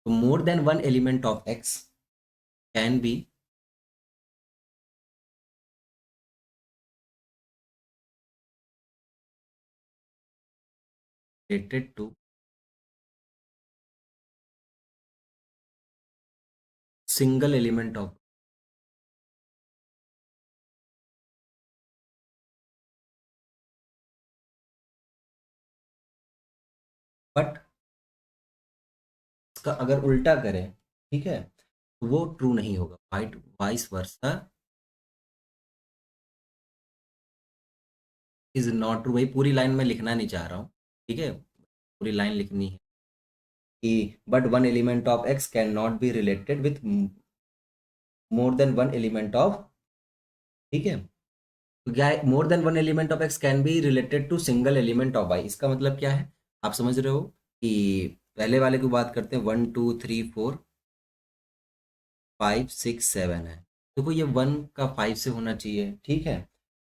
तो मोर than one element of X can B related to single element of, but इसका अगर उल्टा करें, ठीक है, तो वो ट्रू नहीं होगा, white vice versa is not true. भाई पूरी लाइन में लिखना नहीं चाह रहा हूँ, ठीक है, पूरी लाइन लिखनी है कि but one element of X can not be related with more than one element of, ठीक है, तो क्या है, more than one element of X can be related to single element of Y. इसका मतलब क्या है, आप समझ रहे हो कि पहले वाले की बात करते हैं, 1 2 3 4 5 6 7 है, देखो ये 1 का 5 से होना चाहिए, ठीक है,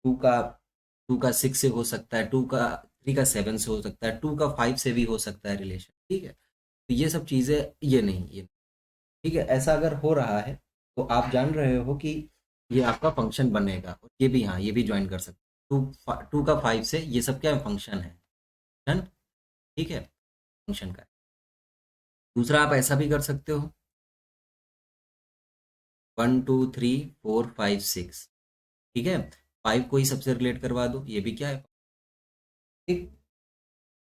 टू का 6 से हो सकता है, 3 का 7 से हो सकता है, 2 का 5 से भी हो सकता है रिलेशन, ठीक है, तो ये सब चीज़ें, ये नहीं, ये, ठीक है, ऐसा अगर हो रहा है तो आप जान रहे हो कि ये आपका फंक्शन बनेगा। और ये भी, हाँ, ये भी ज्वाइन कर सकते, 2 का 5 से, ये सब क्या फंक्शन है, फंक्शन, ठीक है, फंक्शन का। दूसरा आप ऐसा भी कर सकते हो, 1 2 3 4 5 6, ठीक है, 5 को ही सबसे रिलेट करवा दो, ये भी क्या है, ठीक,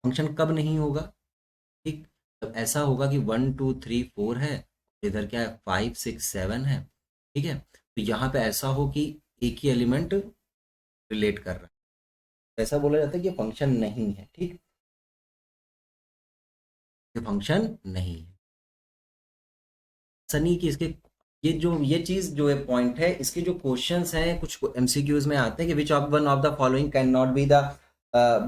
फंक्शन कब नहीं होगा, ठीक, जब ऐसा होगा कि 1 2 3 4 है, इधर क्या है, 5 6 7 है, ठीक है, तो यहाँ पे ऐसा हो कि एक ही एलिमेंट रिलेट कर रहा है, तो ऐसा बोला जाता है कि फंक्शन नहीं है, ठीक, ये फंक्शन नहीं है। सनी की इसके, ये चीज जो है पॉइंट है, इसके जो क्वेश्चंस हैं कुछ एमसीक्यूज में आते हैं कि which of one of the following can not be the,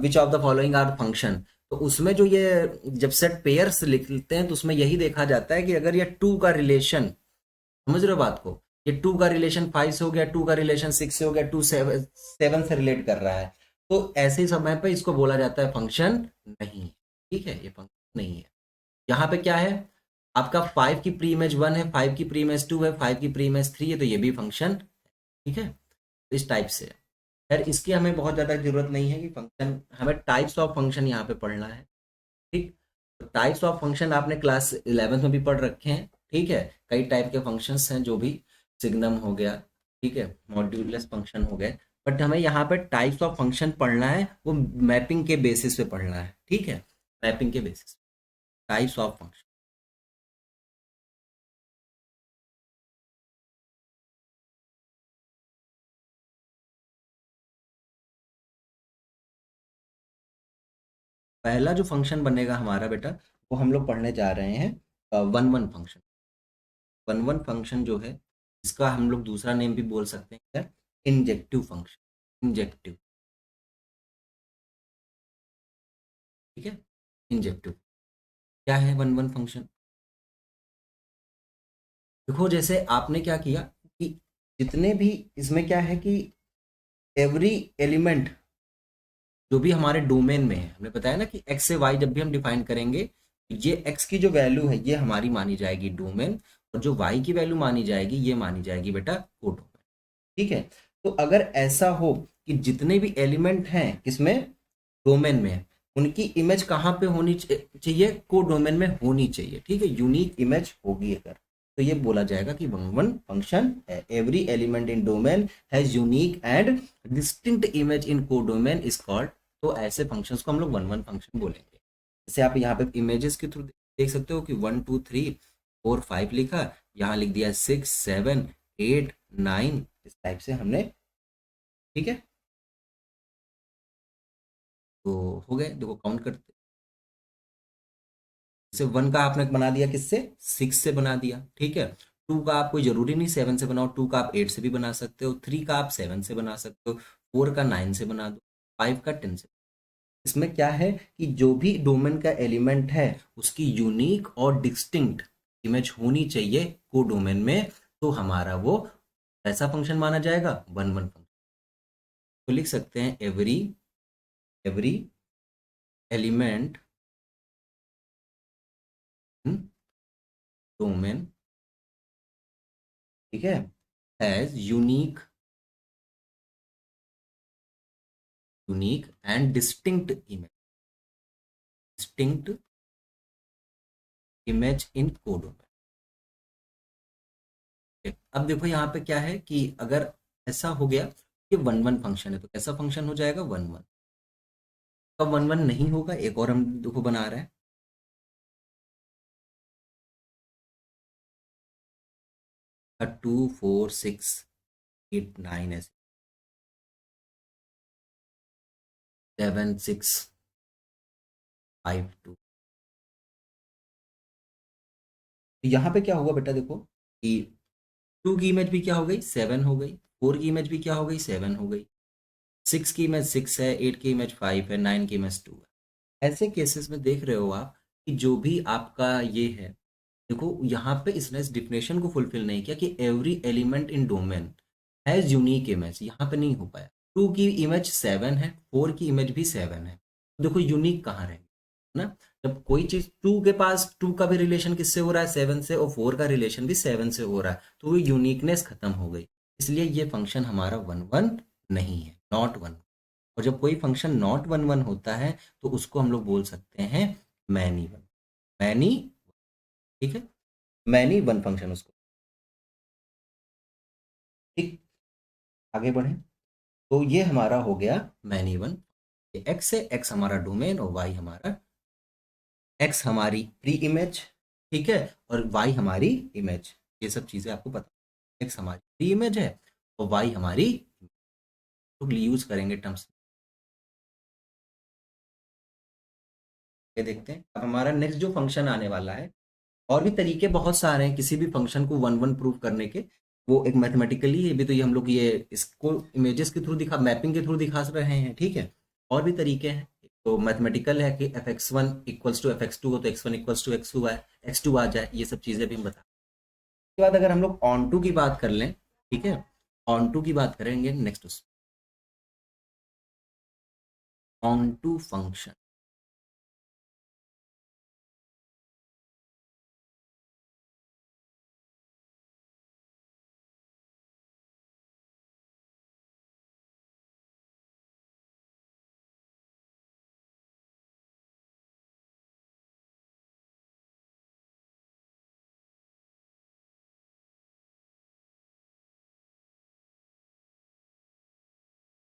which of the following are function, तो उसमें जो ये जब सेट पेयर्स लिखते हैं तो उसमें यही देखा जाता है कि अगर ये टू का रिलेशन, समझ रहे हो बात को, ये टू का रिलेशन 5 से हो गया, 2 का रिलेशन 6 से हो गया, 2 7 से रिलेट कर रहा है, तो ऐसे समय पे इसको बोला जाता है फंक्शन नहीं, ठीक है, ये फंक्शन नहीं है। यहाँ पे क्या है, आपका 5 की प्री इमेज 1 है, 5 की प्री इमेज 2 है, 5 की प्री इमेज 3 है, तो ये भी फंक्शन, ठीक है, इस टाइप से। खैर इसकी हमें बहुत ज़्यादा जरूरत नहीं है कि फंक्शन, हमें टाइप्स ऑफ फंक्शन यहाँ पे पढ़ना है, ठीक, तो टाइप्स ऑफ फंक्शन आपने क्लास 11th में भी पढ़ रखे हैं, ठीक है, कई टाइप के फंक्शंस हैं, जो भी सिग्नम हो गया, ठीक है, मॉड्यूलस फंक्शन हो गए, बट हमें यहाँ पे टाइप्स ऑफ फंक्शन पढ़ना है, वो मैपिंग के बेसिस पे पढ़ना है, ठीक है, मैपिंग के बेसिस, टाइप्स ऑफ फंक्शन। पहला जो फंक्शन बनेगा हमारा बेटा, वो हम लोग पढ़ने जा रहे हैं one one function. One one function जो है, इसका हम लोग दूसरा नेम भी बोल सकते हैं क्या, इंजेक्टिव फंक्शन, इंजेक्टिव, ठीक है, इंजेक्टिव। क्या है वन वन फंक्शन, देखो जैसे आपने क्या किया कि जितने भी इसमें क्या है कि एवरी एलिमेंट जो भी हमारे डोमेन में है, हमने बताया ना कि एक्स से वाई जब भी हम डिफाइन करेंगे, ये एक्स की जो वैल्यू है ये हमारी मानी जाएगी डोमेन, और जो वाई की वैल्यू मानी जाएगी ये मानी जाएगी बेटा कोडोमेन, ठीक है। तो अगर ऐसा हो कि जितने भी एलिमेंट हैं किसमें, डोमेन में, उनकी इमेज कहाँ पे होनी चाहिए, को डोमेन में होनी चाहिए, ठीक है, यूनिक इमेज होगी अगर, तो ये बोला जाएगा कि वन वन फंक्शन है, every element in domain has unique and distinct image in को डोमेन इज कॉल्ड, तो ऐसे फंक्शंस को हम लोग वन वन फंक्शन बोलेंगे। जैसे आप यहाँ पे इमेजेस के थ्रू देख सकते हो कि 1 2 3 4 5 लिखा, यहाँ लिख दिया 6 7 8 9, इस टाइप से हमने, ठीक है, तो हो गए, देखो काउंट करते, जैसे 1 का आपने बना दिया किससे, 6 से बना दिया, ठीक है, 2 का आप कोई जरूरी नहीं 7 से बनाओ, 2 का आप 8 से भी बना सकते हो, 3 का आप 7 से बना सकते हो, 4 का 9 से बना दो, 5 का 10 से। इसमें क्या है कि जो भी डोमेन का एलिमेंट है उसकी यूनिक और डिस्टिंक्ट इमेज होनी चाहिए को डोमेन में, तो हमारा वो ऐसा फंक्शन माना जाएगा वन वन फंक्शन। तो लिख सकते हैं एवरी एवरी एलिमेंट डोमेन, ठीक है, has unique and distinct image in codomain. अब देखो यहाँ पे क्या है कि अगर ऐसा हो गया कि वन वन फंक्शन है तो कैसा फंक्शन हो जाएगा, वन वन। कब वन वन नहीं होगा, एक और हम देखो बना रहे हैं, 2 4 6 8 9 ऐसे 7 6 5 2। यहाँ पे क्या होगा बेटा, देखो कि 2 की इमेज भी क्या हो गई, 7 हो गई, 4 की इमेज भी क्या हो गई, 7 हो गई, 6 की इमेज 6 है, 8 की इमेज 5 है, 9 की इमेज 2 है। ऐसे केसेस में देख रहे हो आप कि जो भी आपका ये है, देखो यहाँ पे इसने इस डिफिनेशन को फुलफिल नहीं किया कि every element in domain has unique image, यहाँ पे नहीं हो पाया। 2 की इमेज 7 है, 4 की इमेज भी 7 है, देखो यूनिक कहाँ रहेगी ना। जब कोई चीज 2 के पास 2 का भी रिलेशन किससे हो रहा है, 7 से, और 4 का रिलेशन भी 7 से हो रहा है, तो वो यूनिकनेस खत्म हो गई। इसलिए ये फंक्शन हमारा वन वन नहीं है, नॉट वन। और जब कोई फंक्शन नॉट वन वन होता है तो उसको हम लोग बोल सकते हैं मैनी वन, मैनी, ठीक है, मैनी वन फंक्शन उसको। ठीक, आगे बढ़े, तो ये हमारा हो गया मैनी वन। एक्स है, एक्स हमारा डोमेन और वाई हमारा, एक्स हमारी प्री इमेज, ठीक है, और वाई हमारी इमेज। ये सब चीजें आपको पता, एक्स हमारी प्री इमेज है और वाई हमारी, तो यूज करेंगे टर्म्स। ये देखते हैं अब हमारा नेक्स्ट जो फंक्शन आने वाला है। और भी तरीके बहुत सारे हैं किसी भी फंक्शन को वन वन प्रूव करने के, वो एक मैथमेटिकली है भी, तो ये हम लोग ये इसको इमेजेस के थ्रू दिखा, मैपिंग के थ्रू दिखा रहे हैं, ठीक है। और भी तरीके हैं, तो मैथमेटिकल है कि F X one equals to F X two हो तो X one equals to X two है, एक्स टू आ जाए, ये सब चीज़ें भी हम बता। उसके बाद अगर हम लोग ऑन टू की बात कर लें, ठीक है, ऑन टू की बात करेंगे नेक्स्ट, उस onto function.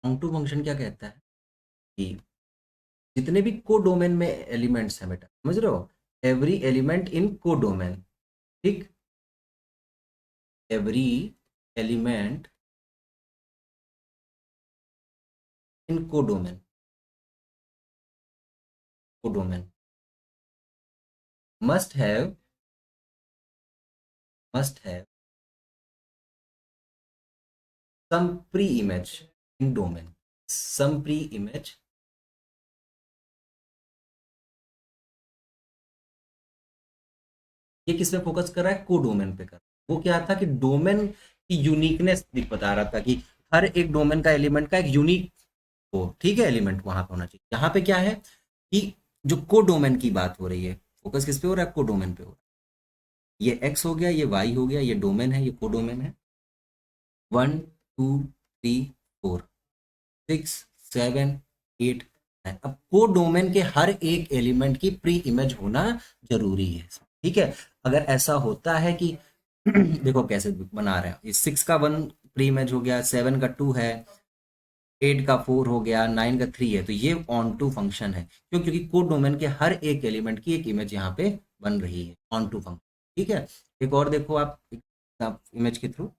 Onto function क्या कहता है कि जितने भी को डोमेन में एलिमेंट्स हैं बेटा, समझ रहे हो, एवरी एलिमेंट इन को डोमेन, ठीक, every element in codomain must have some pre-image in domain, some pre-image, ये किस पे फोकस कर रहा है, कोडोमेन पे कर। वो क्या था कि डोमेन की यूनिकनेस बता रहा था कि हर एक डोमेन का एलिमेंट का एक यूनिक हो, ठीक है, एलिमेंट वहां पे होना चाहिए। यहाँ पे क्या है कि जो कोडोमेन की बात हो रही है, फोकस किस पे हो रहा है, कोडोमेन पे हो रहा है। ये एक्स हो गया, ये वाई हो गया, ये डोमेन है, ये कोडोमेन है। 1 2 3 4 6 7 8 9, अब को डोमेन के हर एक एलिमेंट की प्री इमेज होना जरूरी है, ठीक है। अगर ऐसा होता है कि देखो कैसे बना रहे हैं, ये 6 का 1 प्री इमेज हो गया, 7 का 2 है, 8 का 4 हो गया, 9 का 3 है, तो ये ऑन टू फंक्शन है। क्यों, क्योंकि कोड डोमेन के हर एक एलिमेंट की एक इमेज यहाँ पे बन रही है, ऑन टू फंक्शन, ठीक है। एक और देखो आप इमेज के थ्रू,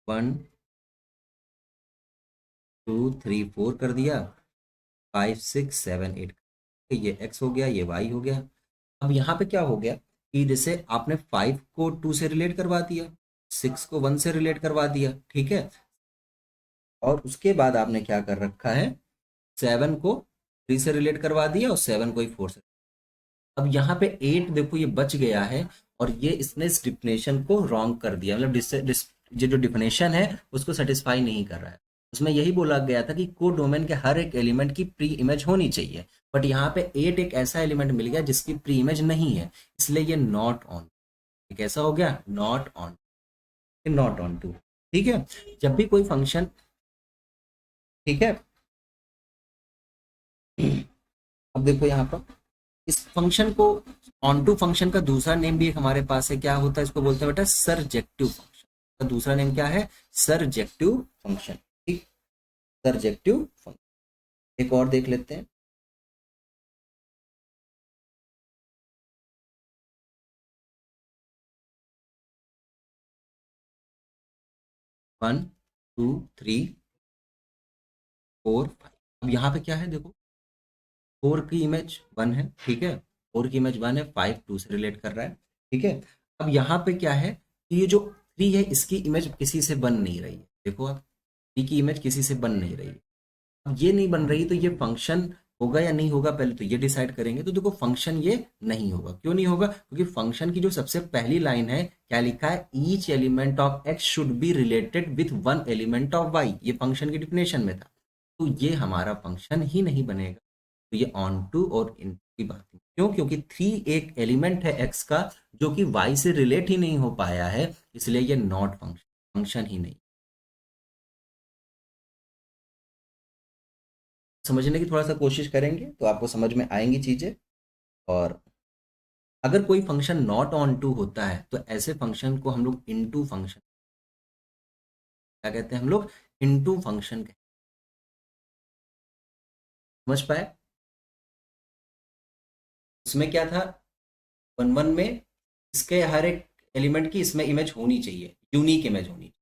1 2 3 4 कर दिया, 5 6 7 8, ये एक्स हो गया, ये वाई हो गया। अब यहाँ पे क्या हो गया कि जैसे आपने 5 को 2 से रिलेट करवा दिया, 6 को 1 से रिलेट करवा दिया, ठीक है, और उसके बाद आपने क्या कर रखा है, 7 को 3 से रिलेट करवा दिया और 7 को ही 4 से। अब यहाँ पे 8 देखो ये बच गया है, और ये इसने इस डिफिनेशन को रॉन्ग कर दिया, मतलब ये जो डिफिनेशन है उसको सेटिस्फाई नहीं कर रहा है। उसमें यही बोला गया था कि कोड डोमेन के हर एक एलिमेंट की प्री इमेज होनी चाहिए, बट यहाँ पे 8 एक ऐसा एलिमेंट मिल गया जिसकी प्री इमेज नहीं है, इसलिए ये नॉट ऑन। कैसा हो गया? Not onto. ठीक है, जब भी कोई फंक्शन, ठीक है, अब देखो यहाँ पर इस फंक्शन को, ऑन टू फंक्शन का दूसरा नेम भी एक हमारे पास है, क्या होता है इसको? बोलते हैं बेटा सरजेक्टिव फंक्शन। का दूसरा नेम क्या है? Surjective function. ठीक, सरजेक्टिव फंक्शन। एक और देख लेते हैं। One, two, three, four, five. अब यहाँ पे क्या है देखो, फोर की इमेज वन है, ठीक है, फोर की इमेज वन है, फाइव टू से रिलेट कर रहा है, ठीक है। अब यहाँ पे क्या है कि ये जो थ्री है इसकी इमेज किसी से बन नहीं रही है। देखो आप, थ्री की इमेज किसी से बन नहीं रही है। अब ये नहीं बन रही तो ये फंक्शन होगा या नहीं होगा, पहले तो ये डिसाइड करेंगे। तो देखो फंक्शन ये नहीं होगा। क्यों नहीं होगा? क्योंकि फंक्शन की जो सबसे पहली लाइन है, क्या लिखा है? Each element of X should be related with one element of Y. ये फंक्शन की डिफिनेशन में था, तो ये हमारा फंक्शन ही नहीं बनेगा। तो ये ऑन टू और इन की बात है। क्यों? क्योंकि थ्री एक एलिमेंट है एक्स का जो कि वाई से रिलेट ही नहीं हो पाया है, इसलिए ये नॉट फंक्शन, फंक्शन ही नहीं। समझने की थोड़ा सा कोशिश करेंगे तो आपको समझ में आएंगी चीजें। और अगर कोई फंक्शन नॉट ऑन टू होता है तो ऐसे फंक्शन को हम लोग इनटू फंक्शन, क्या कहते हैं हम लोग? इनटू फंक्शन कहते हैं। समझ पाए? उसमें क्या था, वन वन में इसके हर एक एलिमेंट की इसमें इमेज होनी चाहिए, यूनिक इमेज होनी चाहिए,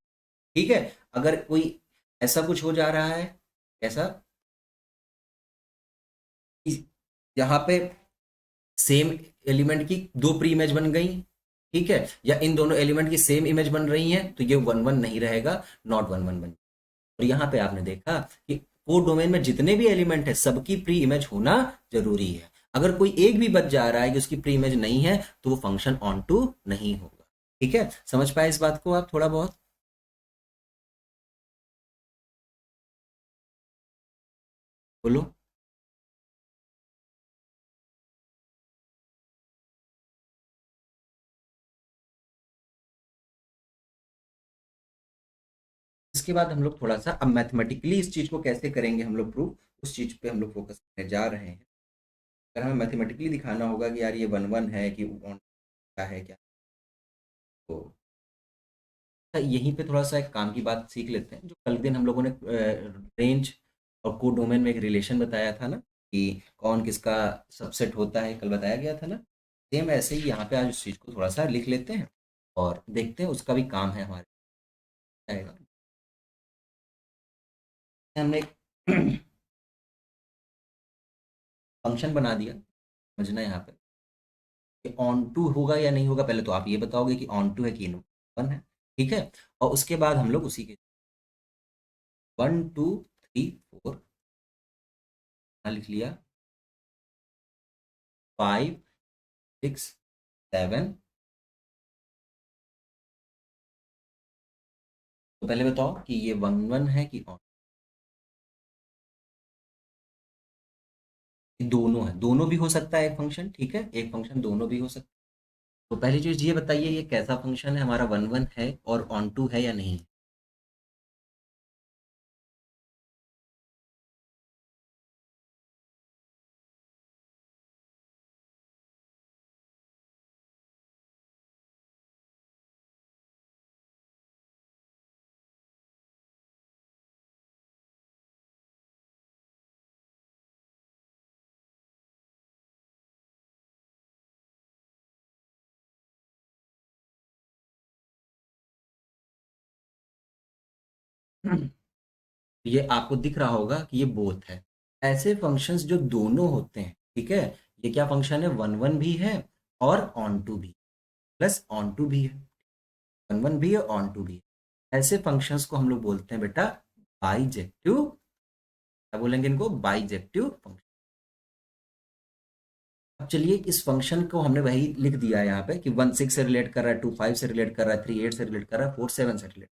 ठीक है। अगर कोई ऐसा कुछ हो जा रहा है, ऐसा यहाँ पे सेम एलिमेंट की दो प्री इमेज बन गई, ठीक है, या इन दोनों एलिमेंट की सेम इमेज बन रही है, तो ये वन वन नहीं रहेगा, नॉट वन वन बन। और यहाँ पे आपने देखा कि कोड डोमेन में जितने भी एलिमेंट है सबकी प्री इमेज होना जरूरी है। अगर कोई एक भी बच जा रहा है कि उसकी प्री इमेज नहीं है तो वो फंक्शन ऑन टू नहीं होगा। ठीक है, समझ पाए इस बात को आप थोड़ा बहुत? बोलो। इसके बाद हम लोग थोड़ा सा अब मैथमेटिकली इस चीज को कैसे करेंगे हम लोग प्रूव, उस चीज पे हम लोग फोकस करने जा रहे हैं। अगर हमें मैथमेटिकली दिखाना होगा कि यार ये वन वन है कि on क्या है क्या, तो यहीं पे थोड़ा सा एक काम की बात सीख लेते हैं। जो कल दिन हम लोगों ने रेंज और कोड डोमेन में एक रिलेशन बताया था ना, कि कौन किसका सबसेट होता है, कल बताया गया था ना। सेम ऐसे ही यहाँ पे आज उस चीज़ को थोड़ा सा लिख लेते हैं और देखते हैं उसका भी काम है हमारे आएगा। हमने एक फंक्शन बना दिया, समझना यहाँ पे कि ऑन टू होगा या नहीं होगा। पहले तो आप ये बताओगे कि ऑन टू है कि वन है, ठीक है। और उसके बाद हम लोग उसी के वन टू थ्री फोर लिख लिया, फाइव सिक्स सेवन। तो पहले बताओ कि ये वन वन है कि ऑन? दोनों है, दोनों भी हो सकता है एक फंक्शन, ठीक है, एक फंक्शन दोनों भी हो सकता है। तो पहली चीज ये बताइए ये कैसा फंक्शन है, हमारा वन वन है और ऑन टू है या नहीं? ये आपको दिख रहा होगा कि ये बोथ है। ऐसे फंक्शंस जो दोनों होते हैं, ठीक है, ये क्या फंक्शन है? वन वन भी है और ऑन टू भी, प्लस ऑन टू भी है, वन वन भी है ऑन टू भी है। ऐसे फंक्शंस को हम लोग बोलते हैं बेटा बाइजेक्टिव। क्या बोलेंगे इनको? Bijective function. अब चलिए इस फंक्शन को हमने वही लिख दिया है यहाँ पे कि वन सिक्स से रिलेट कर रहा है, टू फाइव से रिलेट कर रहा है, थ्री एट से रिलेट कर रहा है, फोर सेवन से रिलेट।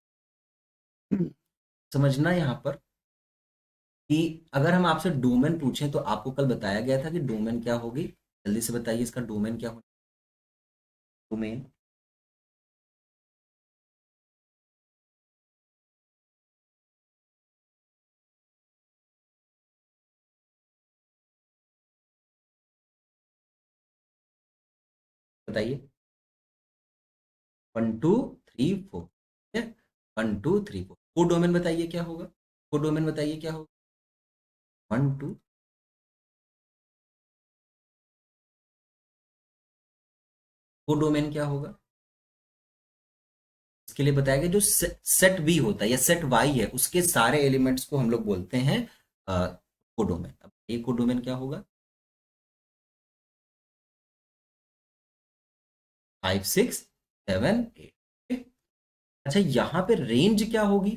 समझना यहाँ पर कि अगर हम आपसे डोमेन पूछें तो आपको कल बताया गया था कि डोमेन क्या होगी, जल्दी से बताइए इसका डोमेन क्या होगा। डोमेन बताइए। 1 2 3 4, ठीक है। 1 2 3 4 को डोमेन बताइए क्या होगा। को डोमेन बताइए क्या होगा। 1 2 को डोमेन क्या होगा। इसके लिए बताया गया जो सेट वी होता है या सेट वाई है उसके सारे एलिमेंट्स को हम लोग बोलते हैं कोडोमेन। अब ये कोडोमेन क्या होगा। 5 6 7 8। अच्छा यहाँ पे रेंज क्या होगी।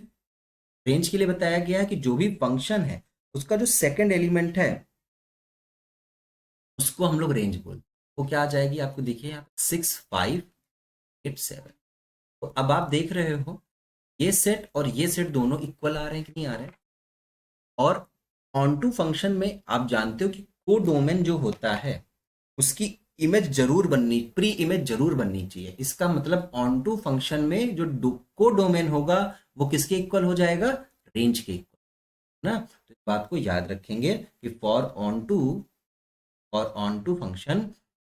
रेंज के लिए बताया गया है कि जो भी फंक्शन है उसका जो सेकंड एलिमेंट है उसको हम लोग रेंज बोलते हैं। वो क्या आ जाएगी आपको देखिए यहाँ 6 5 8 7। तो अब आप देख रहे हो ये सेट और ये सेट दोनों इक्वल आ रहे हैं कि नहीं आ रहे हैं। और ऑन टू फंक्शन में आप जानते हो कि को डोमेन जो होता है उसकी इमेज जरूर बननी, प्री इमेज जरूर बननी चाहिए। इसका मतलब ऑन टू फंक्शन में जो को डोमेन होगा वो किसके इक्वल हो जाएगा, रेंज के इक्वल ना। तो इस बात को याद रखेंगे कि for onto function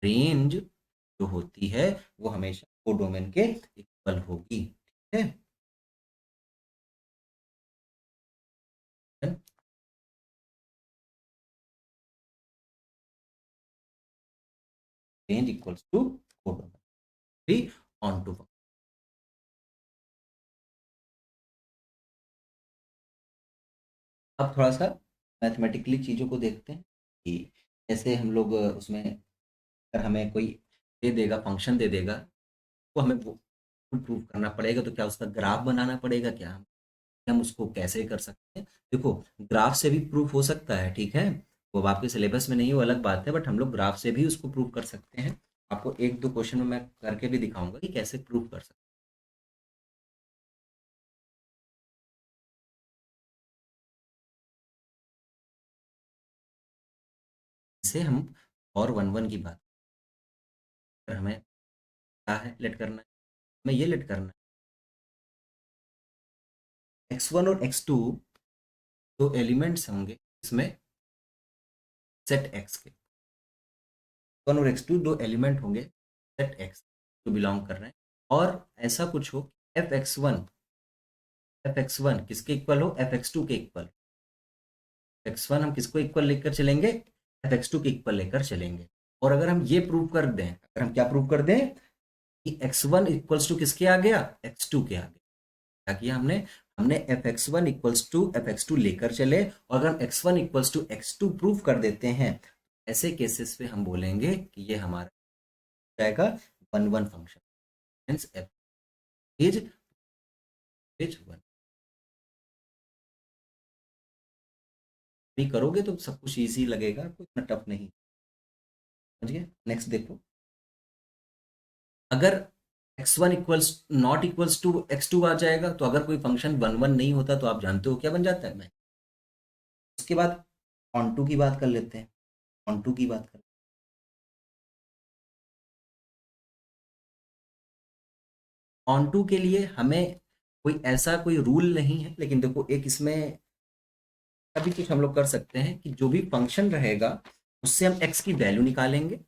range जो होती है वो हमेशा को डोमेन के इक्वल होगी, ठीक है। रेंज इक्वल्स टू को डोमेन भी ऑन टू। अब थोड़ा सा मैथमेटिकली चीज़ों को देखते हैं कि जैसे हम लोग उसमें अगर हमें कोई दे देगा, फंक्शन दे देगा, तो हमें वो प्रूव करना पड़ेगा। तो क्या उसका ग्राफ बनाना पड़ेगा क्या, हम उसको कैसे कर सकते हैं। देखो ग्राफ से भी प्रूफ हो सकता है, ठीक है। वो अब आपके सिलेबस में नहीं है वो अलग बात है, बट हम लोग ग्राफ से भी उसको प्रूव कर सकते हैं। आपको एक दो क्वेश्चन में मैं करके भी दिखाऊंगा कि कैसे प्रूव कर सकते हैं। जैसे हम और 1 1 की बात, अगर हमें क्या है लेट करना है, हमें ये लेट करना है x1 और x2 दो एलिमेंट्स होंगे इसमें सेट x के। 1 और x2 दो एलिमेंट होंगे सेट x जो बिलोंग कर रहे हैं। और ऐसा कुछ हो f(x1) किसके इक्वल हो, f(x2) के इक्वल। x1 हम किसको इक्वल लेकर चलेंगे, f(x2) के इक्वल लेकर चलेंगे। और अगर हम ये प्रूव कर दें, अगर हम क्या प्रूव कर दें कि x1 इक्वल्स टू किसके आ गया, x2 के आ गया। क्या किया हमने, हमने f(x1) इक्वल्स टू f(x2) लेकर चले। और अगर हम x1 equals to x2 prove कर देते हैं, ऐसे केसेस पे हम बोलेंगे कि ये हमारा जाएगा 1 1 फंक्शन, हेंस f इज 1। भी करोगे तो सब कुछ इजी लगेगा, कोई इतना टफ नहीं। समझ गए। नेक्स्ट देखो, अगर x1 equals not equals to x2 आ जाएगा, तो अगर कोई फंक्शन 1 1 नहीं होता तो आप जानते हो क्या बन जाता है। मैं उसके बाद ऑन टू की बात कर लेते हैं। ऑन टू की बात कर, ऑन टू के लिए हमें कोई ऐसा कोई रूल नहीं है, लेकिन देखो एक इसमें अभी कुछ हम लोग कर सकते हैं कि जो भी फंक्शन रहेगा उससे हम x की वैल्यू निकालेंगे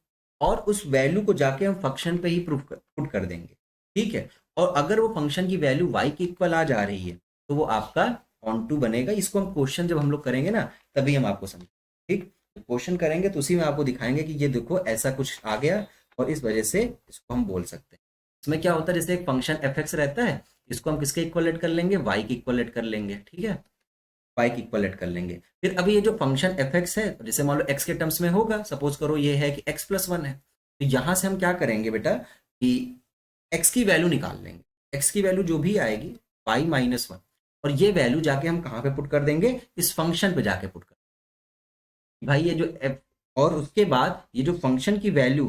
और उस वैल्यू को जाके हम फंक्शन पे ही प्रूफ कर पुट कर देंगे, ठीक है। और अगर वो फंक्शन की वैल्यू y के इक्वल आ जा रही है तो वो आपका ऑन टू बनेगा। इसको हम क्वेश्चन जब हम लोग करेंगे ना तभी हम आपको समझ, ठीक। क्वेश्चन करेंगे तो उसी में आपको दिखाएंगे कि ये देखो ऐसा कुछ आ गया और इस वजह से इसको हम बोल सकते हैं। इसमें क्या होता है, जैसे एक फंक्शन एफ रहता है, इसको हम किसके इक्वलेट कर लेंगे, वाई के इक्वलेट कर लेंगे, ठीक है। वाई की इक्वलेट कर लेंगे। फिर अभी ये जो फंक्शन एफ है, जैसे मान लो एक्स के टर्म्स में होगा, सपोज करो ये है कि x+1 है, तो यहां से हम क्या करेंगे बेटा कि एक्स की वैल्यू निकाल लेंगे। एक्स की वैल्यू जो भी आएगी y-1, और ये वैल्यू जाके हम कहाँ पे पुट कर देंगे, इस फंक्शन पे जाके पुट कर भाई ये जो एफ। और उसके बाद ये जो फंक्शन की वैल्यू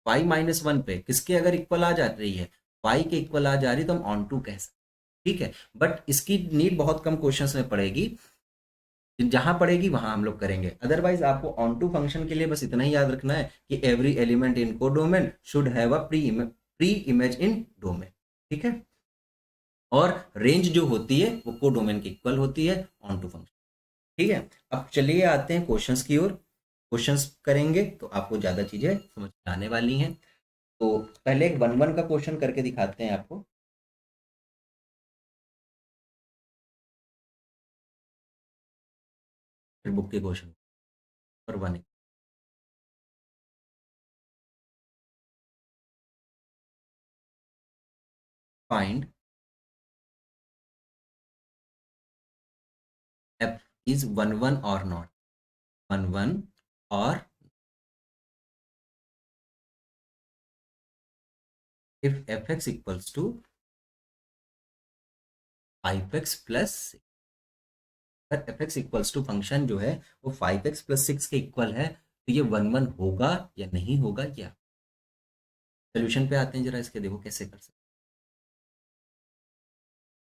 y-1 पे किसके अगर इक्वल आ जा रही है, y के इक्वल आ जा रही है, तो हम ऑन टू कह सकते हैं, ठीक है। बट इसकी नीड बहुत कम क्वेश्चंस में पड़ेगी। जहां पड़ेगी वहां हम लोग करेंगे। अदरवाइज आपको ऑन टू फंक्शन के लिए बस इतना ही याद रखना है कि every element in codomain should have a pre image in domain. ठीक है, और रेंज जो होती है वो कोडोमेन की इक्वल होती है ऑन टू फंक्शन। ठीक है, अब चलिए आते हैं क्वेश्चंस की ओर। क्वेश्चंस करेंगे तो आपको ज्यादा चीजें समझ में आने वाली हैं। तो पहले एक वन वन का क्वेश्चन करके दिखाते हैं आपको। फिर बुक के क्वेश्चन और one. Find F is one one or not, one one और if F x equals to 5x plus, अगर F x equals to function जो है वो 5x प्लस 6 के इक्वल है, तो ये वन वन होगा या नहीं होगा क्या। सोल्यूशन पे आते हैं, जरा इसके देखो कैसे कर सकते हैं।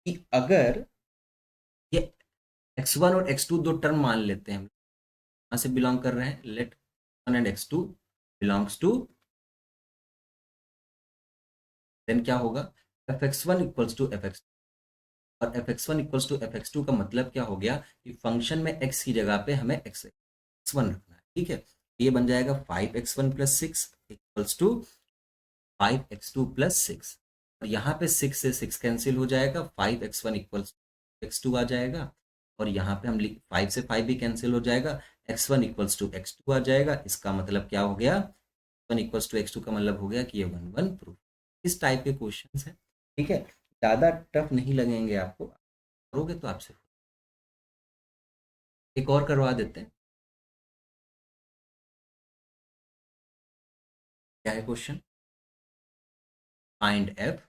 कि अगर ये x1 और x2 दो टर्म मान लेते हैं, हम कहाँ से बिलोंग कर रहे हैं, let one and x2 belongs to, then क्या होगा, F X one equals to F X, और F X one equals to F X two का मतलब क्या हो गया कि फंक्शन में x की जगह पे हमें एक्स वन रखना है। ठीक है, ये बन जाएगा 5x1 plus 6 equals to 5x2 plus 6, और यहाँ पे 6 से 6 कैंसिल हो जाएगा, 5x1 इक्वल्स x2 आ जाएगा, और यहाँ पे हम लिख 5 से 5 भी कैंसिल हो जाएगा, x1 इक्वल्स टू x2 आ जाएगा। इसका मतलब क्या हो गया, वन इक्वल्स टू x2 का मतलब हो गया कि ये वन वन प्रूफ। इस टाइप के क्वेश्चन है। ठीक है, ज़्यादा टफ नहीं लगेंगे आपको, करोगे तो आपसे। एक और करवा देते हैं, क्या है question, find F,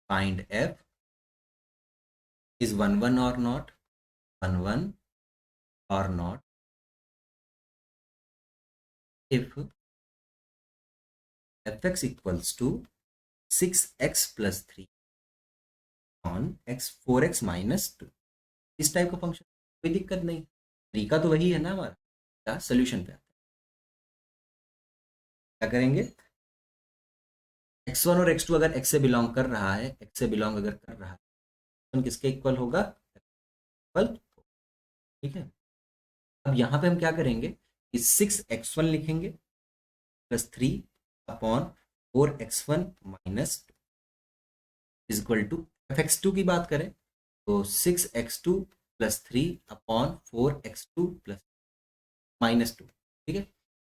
find F is one one or not, one one or not if fx equals to 6x plus 3 on x 4x minus 2। इस टाइप का फंक्शन, कोई दिक्कत नहीं, तरीका तो वही है ना हमारा। क्या सोल्यूशन पे आते हैं, क्या करेंगे, x1 और x2 अगर x से बिलोंग कर रहा है, x से बिलोंग अगर कर रहा है तो किसके इक्वल होगा, इक्वल। ठीक है, अब यहाँ पे हम क्या करेंगे कि 6x1 लिखेंगे plus 3 upon 4x1 minus is equal to, F X two की बात करें तो 6x2 plus 3 upon 4x2 plus minus 2। ठीक है,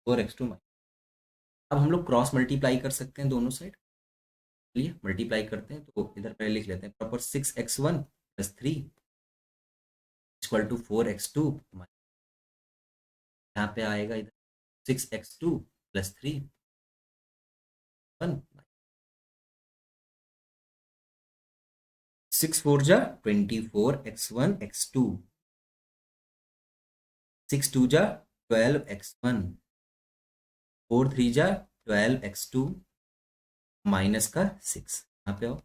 4x2 माइनस, अब हम लोग क्रॉस मल्टीप्लाई कर सकते हैं दोनों साइड। चलिए मल्टीप्लाई करते हैं, तो इधर पहले लिख लेते हैं proper, 6x1 plus 3 equal to 4x2, यहाँ पे आएगा इधर 6x2 प्लस 3 1, 6 4 जा 24 x1 x2, 6 2 जा 12 x1, 4 3 जा 12 x2 माइनस का 6, यहाँ पे आओ,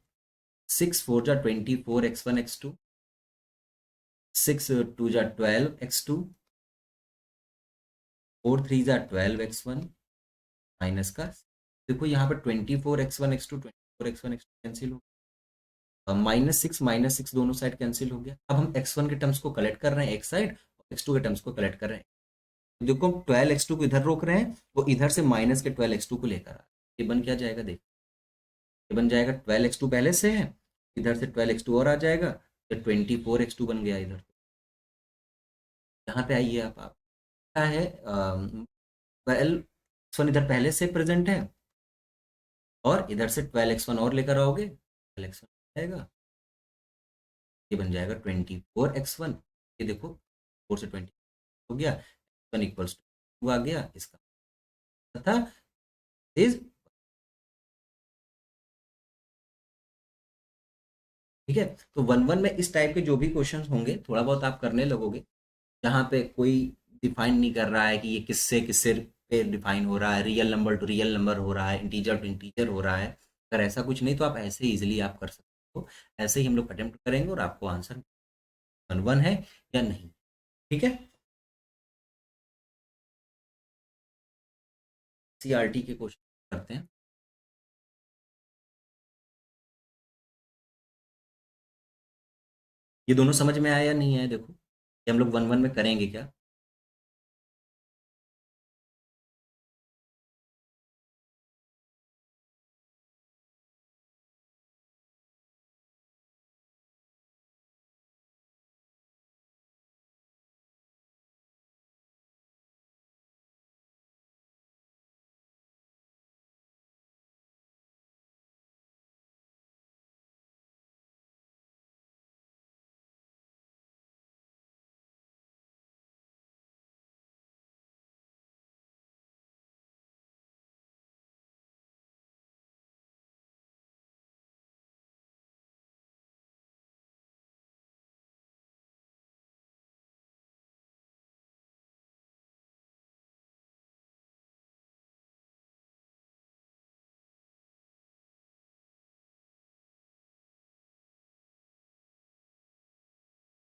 6 4 जा 24 x1 x2, 6 2 जा 12 x2, 4 3 जा 12 x1 माइनस का, देखो यहाँ पर 24 x1 x2 24 x1 x2 cancel हो, माइनस सिक्स दोनों साइड कैंसिल हो गया। अब हम x1 के टर्म्स को कलेक्ट कर रहे हैं एक साइड, और x2 के टर्म्स को कलेक्ट कर रहे हैं। देखो 12x2 को इधर रोक रहे हैं, वो इधर से माइनस के 12x2 को लेकर आ रहा है। ये बन क्या जाएगा, देख ये बन जाएगा 12x2 पहले से है, इधर से 12x2 और आ जाएगा, तो 24x2 बन गया इधर। यहाँ पे आइए आप क्या है, 12x1 इधर पहले से प्रेजेंट है, और इधर से 12x1 और लेकर आओगे 12x1 आएगा, ये बन जाएगा 24x1। ये देखो 4 से 20 हो गया, x1 इक्वल्स टू 2 आ गया इसका, तथा इज, ठीक है। तो वन वन में इस टाइप के जो भी क्वेश्चंस होंगे थोड़ा बहुत आप करने लगोगे, जहाँ पे कोई डिफाइन नहीं कर रहा है कि ये किससे किससे पे डिफाइन हो रहा है, real number two real number हो रहा है, इंटीजर टू इंटीजर हो रहा है, अगर ऐसा कुछ नहीं तो आप ऐसे इजीली आप कर सकते हो। ऐसे ही हम लोग अटेम्प्ट करेंगे और आपको आंसर वन वन है या नहीं। ठीक है, सीआरटी के क्वेश्चन करते हैं। ये दोनों समझ में आया या नहीं आया? देखो ये हम लोग वन वन में करेंगे क्या?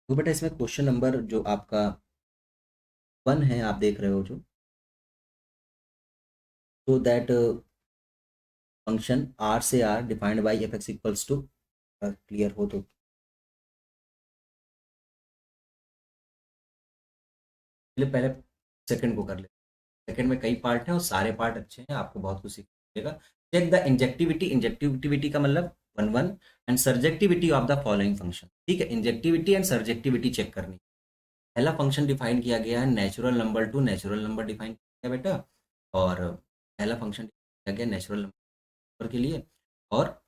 तो बेटा इसमें क्वेश्चन नंबर जो आपका वन है, आप देख रहे हो जो, तो दैट फंक्शन आर से R defined by F x equals to, clear हो तो पहले पहले सेकंड को कर ले। सेकंड में कई पार्ट हैं और सारे पार्ट अच्छे हैं, आपको बहुत कुछ सीखिएगा। चेक द इंजेक्टिविटी, इंजेक्टिविटी का मतलब one one, and surjectivity of the following function. ठीक है, इंजेक्टिविटी एंड सर्जेक्टिविटी चेक करनी। पहला फंक्शन डिफाइन किया गया है natural number two natural number define किया बेटा, और पहला फंक्शन किया गया नेचुरल नंबर के लिए, और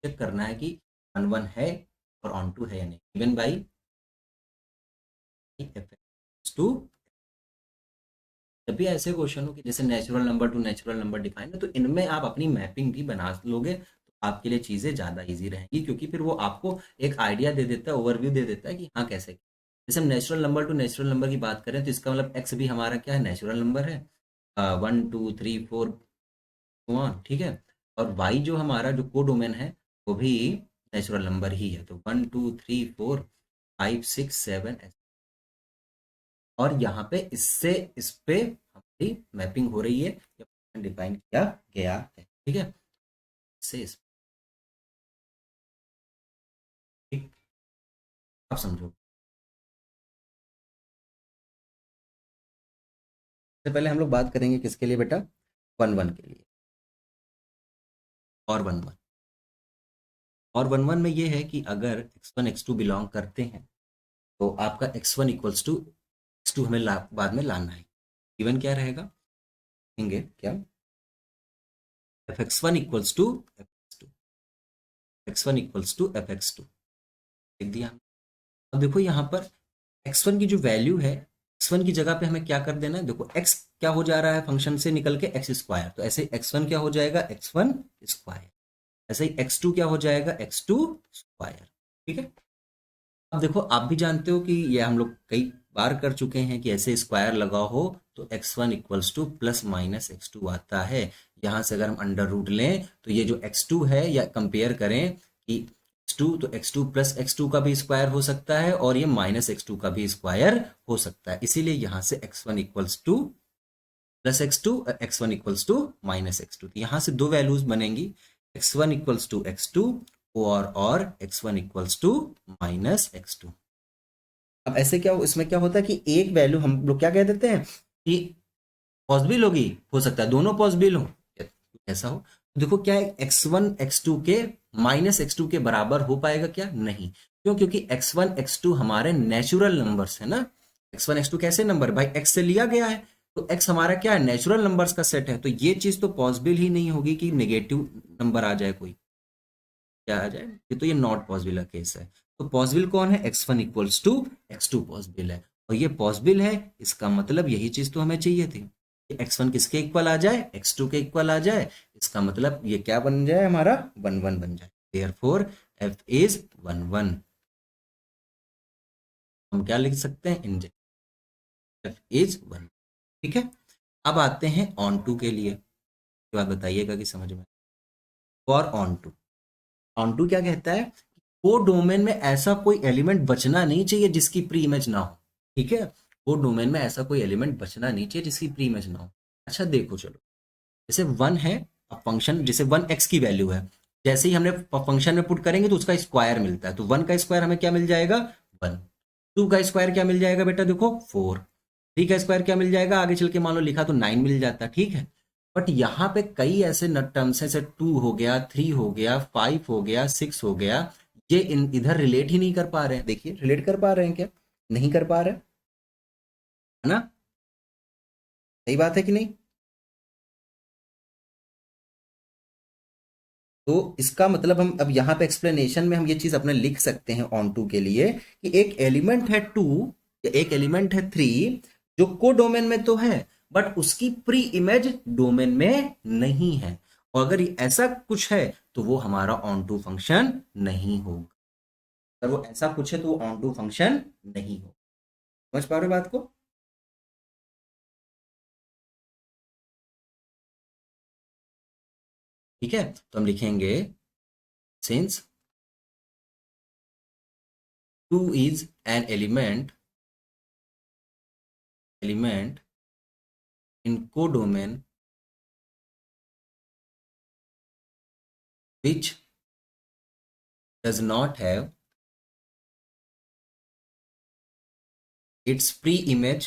चेक करना है कि वन वन है और ऑन टू है या नहीं, गिवन बाई एफ टू। जब भी ऐसे क्वेश्चन हो कि जैसे natural number two natural number define है, तो इनमें आप अपनी मैपिंग भी बना लोगे तो आपके लिए चीज़ें ज़्यादा इजी रहेंगी, क्योंकि फिर वो आपको एक आइडिया दे देता है, ओवरव्यू दे देता है कि हाँ कैसे। जैसे हम natural number two natural number की बात करें तो इसका मतलब एक्स भी हमारा क्या है, नेचुरल नंबर है, 1 2 3 4 वन, ठीक है। और वाई जो हमारा जो को डोमेन है वो भी नेचुरल नंबर ही है, तो 1 2 3 4 5 6 7। और यहाँ पे इससे इस पे हमारी मैपिंग हो रही है, या डिफाइन किया गया है, ठीक है, इससे इस, ठीक, आप समझो। सबसे पहले हम लोग बात करेंगे किसके लिए बेटा, वन वन के लिए। और वन वन, और वन वन में ये है कि अगर X one X two belong करते हैं तो आपका X one equals to X two हमें बाद में लाना है। इवन क्या रहेगा, कहेंगे क्या, F X one equals to F X two, X one equals to F X two, लिख दिया। अब देखो यहाँ पर x1 की जो वैल्यू है, x1 की जगह पे हमें क्या कर देना है, देखो x क्या हो जा रहा है फंक्शन से निकल के एक्स स्क्वायर, तो ऐसे x1 क्या हो जाएगा, x1 स्क्वायर। ऐसे ही x2 क्या हो जाएगा, x2 स्क्वायर। ठीक है, अब देखो आप भी जानते हो कि ये हम लोग कई बार कर चुके हैं कि ऐसे स्क्वायर लगा हो तो x1 equals to plus minus x2 आता है। यहाँ से अगर हम अंडर रूट लें तो ये जो x2 है, या कंपेयर करें कि x2, तो x2 प्लस x2 का भी स्क्वायर हो सकता है और ये माइनस x2 का भी स्क्वायर हो सकता है। इसीलिए यहाँ से x1 equals to plus x2, x1 equals to minus x2, तो यहाँ से दो वैल्यूज बनेंगी, x1 इक्वल्स टू x2 और x1 equals to minus x2। अब ऐसे क्या इसमें क्या होता है कि एक वैल्यू हम लोग क्या कह देते हैं कि पॉसिबल होगी, हो सकता है दोनों पॉसिबल हो, ऐसा हो। देखो क्या है, x1 x2 के माइनस x2 के बराबर हो पाएगा क्या, नहीं। क्यों, क्योंकि x1 x2 हमारे नेचुरल नंबर्स है ना। x1 x2 कैसे नंबर, भाई x से लिया गया है, तो x हमारा क्या है, नेचुरल नंबर्स का सेट है, तो ये चीज तो पॉसिबल ही नहीं होगी कि नेगेटिव नंबर आ जाए, कोई क्या आ जाए, ये तो ये नॉट पॉसिबल का केस है। तो पॉसिबल कौन है, x1 equals to x2 possible है, और ये पॉसिबल है, इसका मतलब यही चीज तो हमें चाहिए थी कि x1 किसके इक्वल आ जाए, x2 के इक्वल आ जाए। इसका मतलब ये क्या बन जाए, हमारा वन वन बन जाए, therefore f is one one. हम क्या लिख सकते हैं, इन f इज वन, ठीक है। अब आते हैं ऑन टू के लिए, बात बताइएगा कि समझ में। फॉर ऑन टू क्या कहता है, वो डोमेन में ऐसा कोई एलिमेंट बचना नहीं चाहिए जिसकी प्री इमेज ना हो, ठीक है। वो डोमेन में ऐसा कोई एलिमेंट बचना नहीं चाहिए जिसकी प्री इमेज ना हो। अच्छा देखो चलो, जैसे वन है, अब फंक्शन जैसे वन एक्स की वैल्यू है, जैसे ही हमने फंक्शन में पुट करेंगे तो उसका स्क्वायर मिलता है, तो वन का स्क्वायर हमें क्या मिल जाएगा, वन। टू का स्क्वायर क्या मिल जाएगा बेटा, देखो फोर। थ्री का स्क्वायर क्या मिल जाएगा, आगे चल के मान लो लिखा तो नाइन मिल जाता, ठीक है। बट यहाँ पे कई ऐसे टर्म्स हैं, जैसे टू हो गया, थ्री हो गया, फाइव हो गया, सिक्स हो गया, ये इन इधर रिलेट ही नहीं कर पा रहे हैं। देखिए रिलेट कर पा रहे हैं क्या, नहीं कर पा रहे हैं, है ना, सही बात है कि नहीं। तो इसका मतलब हम अब यहाँ पे एक्सप्लेनेशन में हम ये चीज अपने लिख सकते हैं ऑन टू के लिए, कि एक एलिमेंट है टू या एक एलिमेंट है थ्री, जो को डोमेन में तो है बट उसकी प्री इमेज डोमेन में नहीं है। और अगर ऐसा कुछ है तो वो हमारा ऑन टू फंक्शन नहीं होगा। अगर वो ऐसा कुछ है तो वो ऑन टू फंक्शन नहीं होगा। समझ पा रहे हो बात को। ठीक है, तो हम लिखेंगे since two is an element in codomain which does not have its pre-image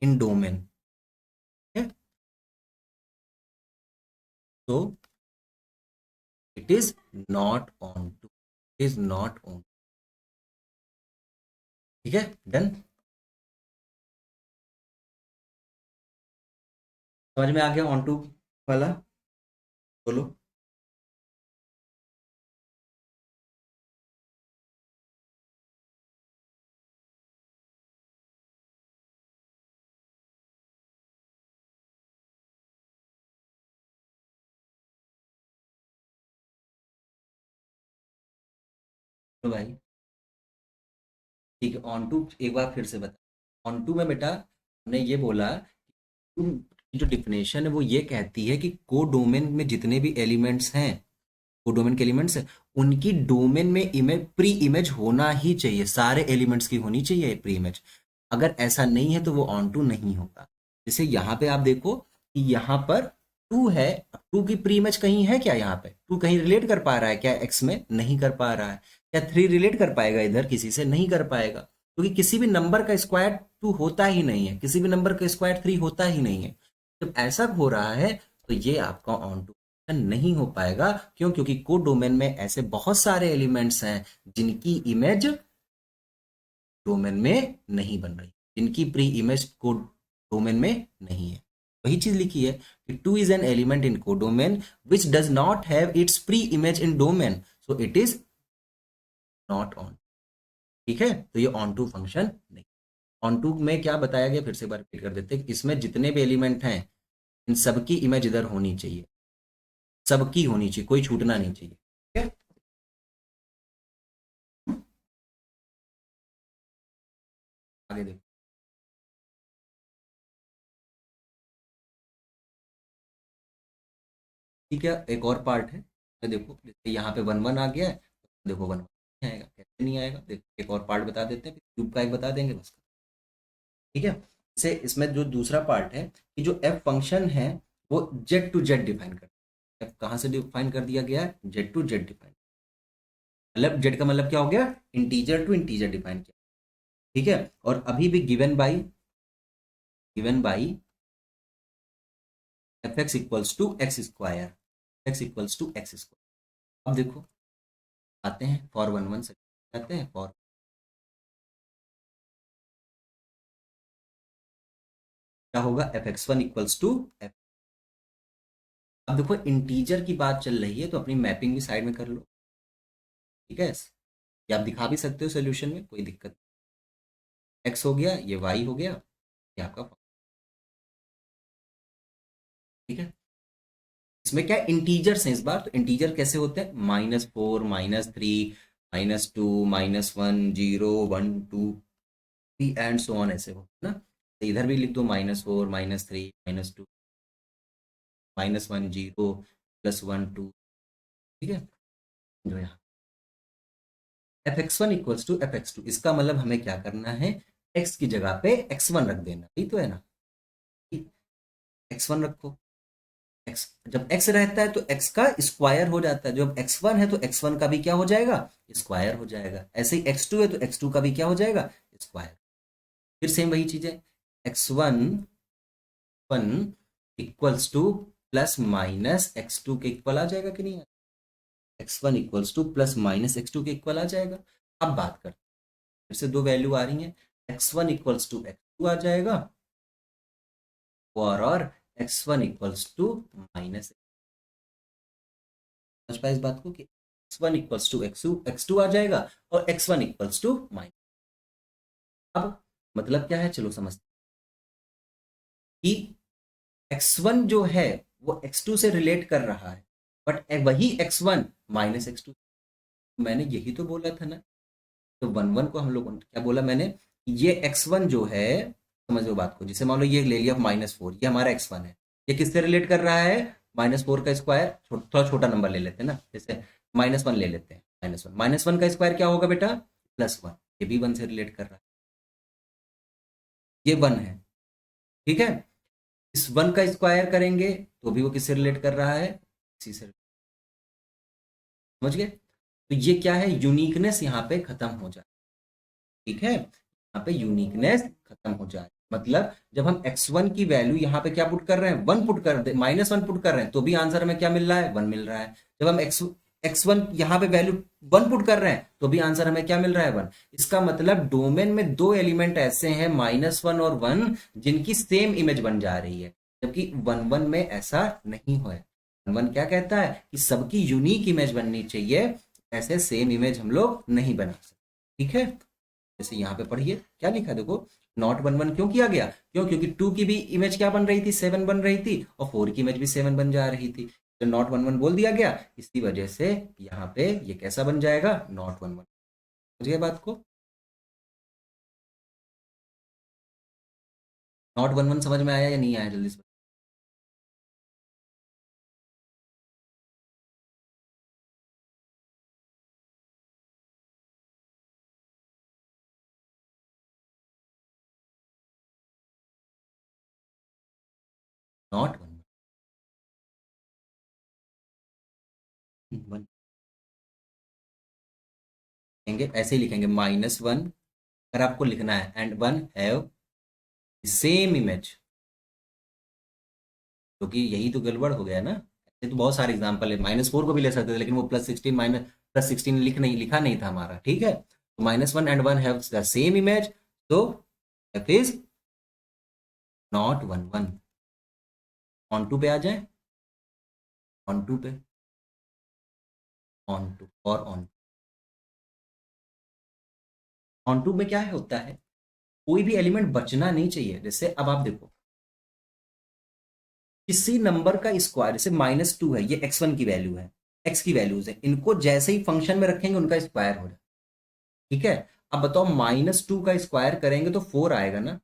in domain. Okay? So it is not on to, it is not on। ठीक है, डन। समझ में आ गया ऑन टू वाला, बोलो। तो भाई ठीक है, ऑन टू एक बार फिर से बता। ऑन टू में बेटा हमने ये बोला, तुम जो डिफिनेशन है वो ये कहती है कि कोडोमेन में जितने भी एलिमेंट्स हैं, कोडोमेन के एलिमेंट्स है, उनकी डोमेन में इमेज प्री इमेज होना ही चाहिए, सारे एलिमेंट्स की होनी चाहिए प्री इमेज। अगर ऐसा नहीं है तो वो ऑन टू नहीं होगा। जैसे यहाँ पे आप देखो कि यहाँ पर टू है, टू की प्री इमेज कहीं है क्या, यहाँ पे टू कहीं रिलेट कर पा रहा है क्या एक्स में, नहीं कर पा रहा है। क्या थ्री रिलेट कर पाएगा इधर किसी से, नहीं कर पाएगा, क्योंकि किसी भी नंबर का स्क्वायर टू होता ही नहीं है, किसी भी नंबर का स्क्वायर थ्री होता ही नहीं है। जब ऐसा हो रहा है तो ये आपका ऑन टू नहीं हो पाएगा। क्यों, क्योंकि कोड डोमेन में ऐसे बहुत सारे एलिमेंट्स हैं जिनकी इमेज डोमेन में नहीं बन रही, जिनकी प्री इमेज कोड डोमेन में नहीं है। वही चीज लिखी है कि two is an element in code domain which does not have it's pre image in domain, so it is not on. ठीक है, तो ये ऑन टू फंक्शन नहीं। ऑन टू में क्या बताया गया, फिर से एक बार रिपीट कर देते हैं, इसमें जितने भी एलिमेंट हैं इन सबकी इमेज इधर होनी चाहिए, सबकी होनी चाहिए, कोई छूटना नहीं चाहिए। ठीक है, आगे देखो। ठीक है, एक और पार्ट है, तो देखो जैसे यहाँ पे वन वन आ गया है, तो देखो वन नहीं आएगा, कैसे नहीं आएगा, देखो एक और पार्ट बता देते हैं, क्यूब का एक बता देंगे बस। ठीक है, जैसे इसमें जो दूसरा पार्ट है कि जो एफ फंक्शन है वो जेड टू जेड डिफाइन कर, एफ कहाँ से डिफाइन कर दिया गया है, जेड टू जेड डिफाइन। मतलब जेड का मतलब क्या हो गया, इंटीजर टू इंटीजर डिफाइन किया। ठीक है, और अभी भी given by F x equals to X square, X equals to X square. अब देखो आते हैं फॉर वन वन से, आते हैं फॉर क्या होगा, F X one equals to F. अब देखो इंटीजर की बात चल रही है तो अपनी मैपिंग भी साइड में कर लो। ठीक है, ये आप दिखा भी सकते हो सोल्यूशन में, कोई दिक्कत। एक्स हो गया, ये वाई हो गया, ये आपका ठीक है। इसमें क्या इंटीजर्स हैं इस बार, तो इंटीजर कैसे होते हैं, minus four, minus three, minus two, minus one, zero, one, two, three and so on, ऐसे हो ना। तो इधर भी लिख दो minus four, minus three, minus two, minus one, zero, plus one, two. ठीक है, जो यहाँ F X one equals to F X two, इसका मतलब हमें क्या करना है, एक्स की जगह पे एक्स वन रख देना, यही तो है ना, एक्स वन रखो। एक्स जब एक्स रहता है तो एक्स का स्क्वायर हो जाता है, जब एक्स वन है तो एक्स वन का भी क्या हो जाएगा, स्क्वायर हो जाएगा। ऐसे ही एक्स टू है तो एक्स टू का भी क्या हो जाएगा, स्क्वायर। फिर सेम वही चीज है, x one one equals to plus minus x two के इक्वल आ जाएगा कि नहीं, x one equals to plus minus x two के इक्वल आ जाएगा। अब बात करते हैं, फिर से दो वैल्यू आ रही हैं, X one equals to X two आ जाएगा, और X one equals to minus, समझ पाए इस बात को कि X one equals to X two आ जाएगा और X one equals to minus. अब मतलब क्या है, चलो समझते हैं कि एक्स वन जो है वो एक्स टू से रिलेट कर रहा है, बट वही x one minus x two, मैंने यही तो बोला था ना। तो वन वन को हम लोग क्या बोला मैंने, ये एक्स वन जो है, समझ लो बात को, जिसे मान लो ये ले लिया माइनस फोर, ये हमारा एक्स वन है, ये किससे रिलेट कर रहा है, माइनस फोर का स्क्वायर, थोड़ा छोटा नंबर ले लेते हैं ना, जैसे माइनस वन ले लेते हैं, माइनस वन का स्क्वायर क्या होगा बेटा, प्लस वन, ये भी वन से रिलेट कर रहा है, ये वन है, ठीक है। इस वन का स्क्वायर करेंगे तो भी वो किससे रिलेट कर रहा है, इसी से, समझ गए। तो ये क्या है, यूनिकनेस यहाँ पे खत्म हो जाए, ठीक है, यहाँ पे यूनिकनेस खत्म हो जाए। मतलब जब हम x1 की वैल्यू यहाँ पे क्या पुट कर रहे हैं, वन पुट कर माइनस वन पुट कर रहे हैं, तो भी आंसर हमें क्या मिल रहा है, वन मिल रहा है। जब हम x1 यहाँ पे वैल्यू वन पुट कर रहे हैं तो भी आंसर हमें क्या मिल रहा है, वन। इसका मतलब डोमेन में दो एलिमेंट ऐसे हैं माइनस वन और वन, जिनकी सेम इमेज बन जा रही है, जबकि वन वन में ऐसा नहीं हुआ है। वन वन क्या कहता है कि सबकी यूनिक इमेज बननी चाहिए, ऐसे सेम इमेज हम लोग नहीं बना सकते, ठीक है। जैसे यहाँ पे पढ़िए क्या लिखा है, देखो नॉट वन वन क्यों किया गया, क्योंकि टू की भी इमेज क्या बन रही थी, सेवन बन रही थी, और फोर की इमेज भी सेवन बन जा रही थी, तो नॉट वन वन बोल दिया गया, इसी वजह से यहाँ पे ये कैसा बन जाएगा, नॉट वन वन। समझिए बात को, नॉट वन वन समझ में आया या नहीं आया, जल्दी से नॉट वन वन लिखेंगे, ऐसे ही लिखेंगे माइनस वन, अगर आपको लिखना है and one have same image, क्योंकि यही तो गड़बड़ हो गया ना। ऐसे तो बहुत सारे एग्जांपल है, माइनस फोर को भी ले सकते थे, लेकिन वो plus sixteen minus plus sixteen लिखा नहीं था हमारा, ठीक है। तो minus one and one have the same image, तो F is not one one. Onto पे आ जाए, ऑन टू पे, ऑन टू और ऑन टू में क्या है होता है, कोई भी एलिमेंट बचना नहीं चाहिए। जैसे अब आप देखो, किसी नंबर का स्क्वायर, जैसे माइनस टू है, ये एक्स वन की वैल्यू है, एक्स की वैल्यूज है, इनको जैसे ही फंक्शन में रखेंगे उनका स्क्वायर हो जाए, ठीक है। अब बताओ माइनस टू का स्क्वायर करेंगे तो फोर आएगा ना,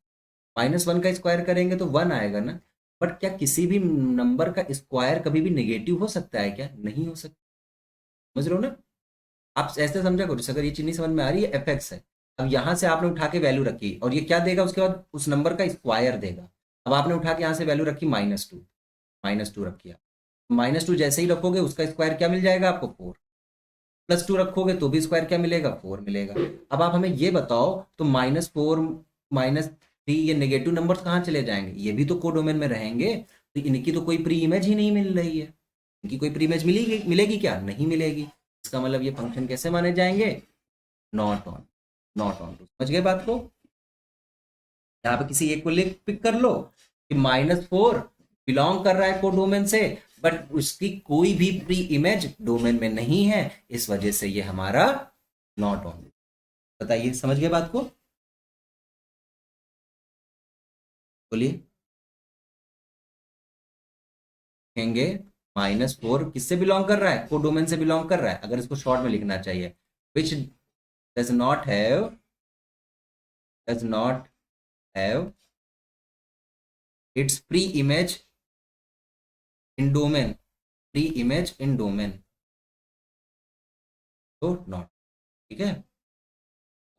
माइनस वन का स्क्वायर करेंगे तो वन आएगा ना। बट क्या किसी भी नंबर का स्क्वायर कभी भी नेगेटिव हो सकता है क्या, नहीं हो सकता, समझ रहे हो ना। आप ऐसे समझा करो, जैसे अगर ये चीज नहीं समझ में आ रही है, एफ एक्स है, अब यहां से आपने उठा के वैल्यू रखी और ये क्या देगा, उसके बाद उस नंबर का स्क्वायर देगा। अब आपने उठा के यहां से वैल्यू रखी माइनस टू रखी, माइनस टू जैसे ही रखोगे उसका स्क्वायर क्या मिल जाएगा आपको, फोर। प्लस टू रखोगे तो भी स्क्वायर क्या मिलेगा, फोर मिलेगा। अब आप हमें ये बताओ, तो माइनस फोर माइनस थ्री, ये नेगेटिव नंबर कहाँ चले जाएंगे, ये भी तो कोडोमेन में रहेंगे, तो इनकी तो कोई प्री इमेज ही नहीं मिल रही है, इनकी कोई प्री इमेज मिलेगी, मिलेगी क्या, नहीं मिलेगी। इसका मतलब ये फंक्शन कैसे माने जाएंगे, not on, not onto. समझ गए बात को, यहाँ पे किसी एक को लिख पिक कर लो कि माइनस फोर बिलोंग कर रहा है कोडोमेन से, बट उसकी कोई भी प्री इमेज डोमेन में नहीं है, इस वजह से ये हमारा नॉट ऑन। बताइए समझ गए बात को, बोलिए। कहेंगे माइनस फोर किससे बिलोंग कर रहा है, कोडोमेन से बिलोंग कर रहा है, अगर इसको शॉर्ट में लिखना चाहिए, which does not have, does not have it's pre image in domain, pre image in domain, तो नॉट, ठीक है।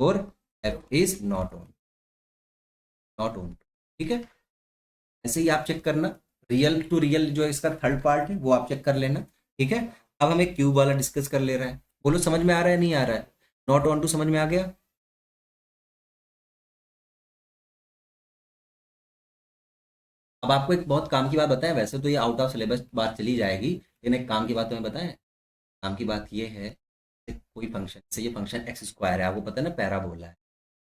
और एफ इज नॉट ओन, ठीक है। ऐसे ही आप चेक करना, रियल टू रियल जो इसका थर्ड पार्ट है वो आप चेक कर लेना, ठीक है। अब हम एक क्यूब वाला डिस्कस कर ले रहे हैं, बोलो समझ में आ रहा है नहीं आ रहा है? नॉट ऑन टू समझ में आ गया? अब आपको एक बहुत काम की बात बताएं, वैसे तो ये आउट ऑफ सिलेबस बात चली जाएगी, लेकिन एक काम की बात तुम्हें बताएं। काम की बात ये है कि कोई फंक्शन, जैसे ये फंक्शन एक्स स्क्वायर है, आपको पता है ना पैराबोला है।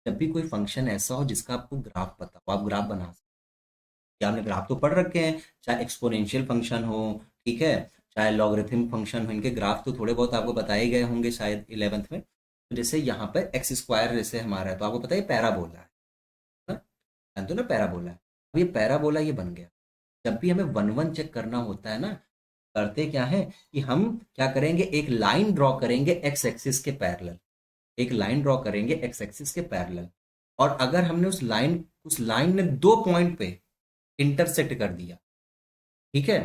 जब भी कोई फंक्शन ऐसा हो जिसका आपको ग्राफ पता हो, आप ग्राफ बना सकते हैं। आपने ग्राफ तो पढ़ रखे हैं, चाहे एक्सपोनेंशियल फंक्शन हो, ठीक है, चाहे लॉगरिथम फंक्शन हो, इनके ग्राफ तो थोड़े बहुत आपको बताए गए होंगे शायद 11th में। तो जैसे यहाँ पर एक्स स्क्वायर जैसे हमारा है, तो आपको पता है पैराबोला है ना, जानते हो ना पैराबोला है। अब ये पैराबोला ये बन गया। जब भी हमें वन वन चेक करना होता है ना, करते क्या है कि हम क्या करेंगे, एक लाइन ड्रॉ करेंगे एक्स एक्सिस के पैरेलल, एक लाइन ड्रॉ करेंगे एक्स एक्सिस के पैरेलल। और अगर हमने उस लाइन ने दो पॉइंट पे इंटरसेक्ट कर दिया, ठीक है,